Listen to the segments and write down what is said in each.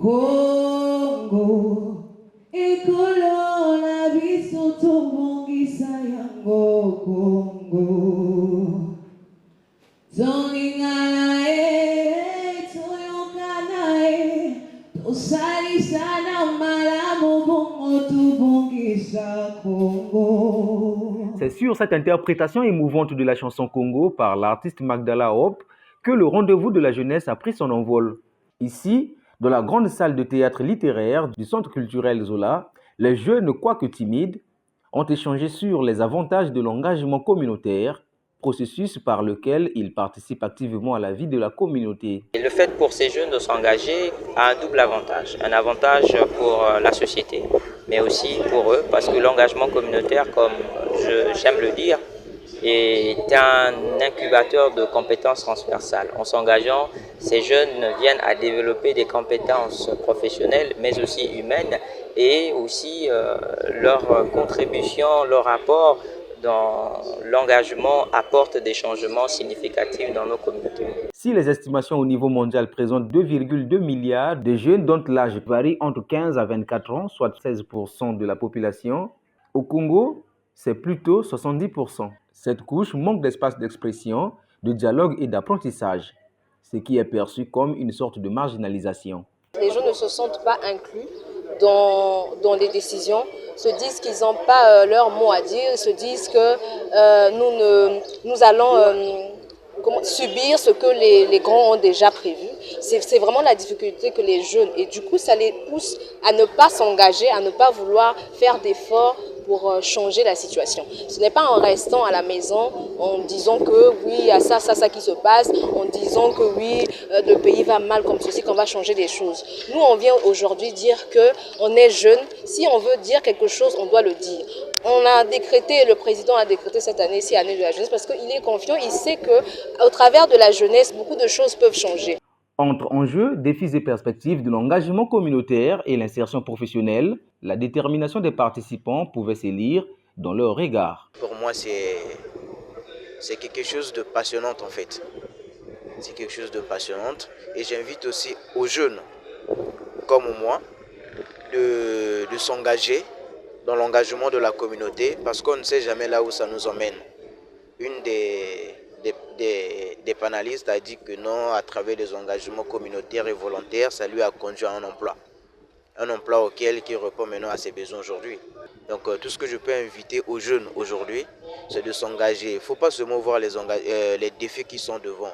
Congo, ekolo na biso tobongisa yango Congo. Toninga na toyoka na tosalisa na malamu bongo tobongisa Congo. C'est sur cette interprétation émouvante de la chanson Congo par l'artiste Magdala Hope que le rendez-vous de la jeunesse a pris son envol. Ici, dans la grande salle de théâtre littéraire du Centre culturel Zola, les jeunes, quoique timides, ont échangé sur les avantages de l'engagement communautaire, processus par lequel ils participent activement à la vie de la communauté. Et le fait pour ces jeunes de s'engager a un double avantage. Un avantage pour la société, mais aussi pour eux, parce que l'engagement communautaire, comme j'aime le dire, est un incubateur de compétences transversales. En s'engageant, ces jeunes viennent à développer des compétences professionnelles, mais aussi humaines, et aussi leur contribution, leur apport dans l'engagement apporte des changements significatifs dans nos communautés. Si les estimations au niveau mondial présentent 2,2 milliards de jeunes dont l'âge varie entre 15 à 24 ans, soit 16% de la population, au Congo, c'est plutôt 70%. Cette couche manque d'espace d'expression, de dialogue et d'apprentissage, ce qui est perçu comme une sorte de marginalisation. Les jeunes ne se sentent pas inclus dans les décisions, se disent qu'ils n'ont pas leur mot à dire, se disent que nous allons subir ce que les grands ont déjà prévu. C'est vraiment la difficulté que les jeunes, et du coup ça les pousse à ne pas s'engager, à ne pas vouloir faire d'efforts pour changer la situation. Ce n'est pas en restant à la maison, en disant que oui, il y a ça qui se passe, en disant que oui, le pays va mal comme ceci, qu'on va changer les choses. Nous, on vient aujourd'hui dire qu'on est jeune. Si on veut dire quelque chose, on doit le dire. Le président a décrété cette année-ci, année de la jeunesse, parce qu'il est confiant, il sait qu'au travers de la jeunesse, beaucoup de choses peuvent changer. Entre enjeux, défis et perspectives de l'engagement communautaire et l'insertion professionnelle, la détermination des participants pouvait se lire dans leur regard. Pour moi, c'est quelque chose de passionnant en fait. C'est quelque chose de passionnant et j'invite aussi aux jeunes comme moi de s'engager dans l'engagement de la communauté parce qu'on ne sait jamais là où ça nous emmène. Une des panélistes a dit que non, à travers les engagements communautaires et volontaires, ça lui a conduit à un emploi. Un emploi auquel il répond maintenant à ses besoins aujourd'hui. Donc tout ce que je peux inviter aux jeunes aujourd'hui, c'est de s'engager. Il ne faut pas seulement voir les défis qui sont devant.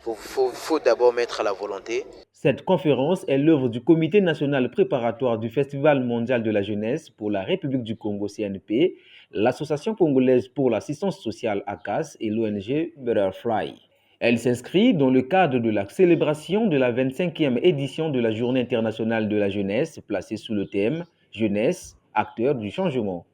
Il faut d'abord mettre la volonté. Cette conférence est l'œuvre du Comité national préparatoire du Festival mondial de la jeunesse pour la République du Congo CNP, l'Association congolaise pour l'assistance sociale ACAS et l'ONG Butterfly. Elle s'inscrit dans le cadre de la célébration de la 25e édition de la Journée internationale de la jeunesse, placée sous le thème « Jeunesse, acteur du changement ».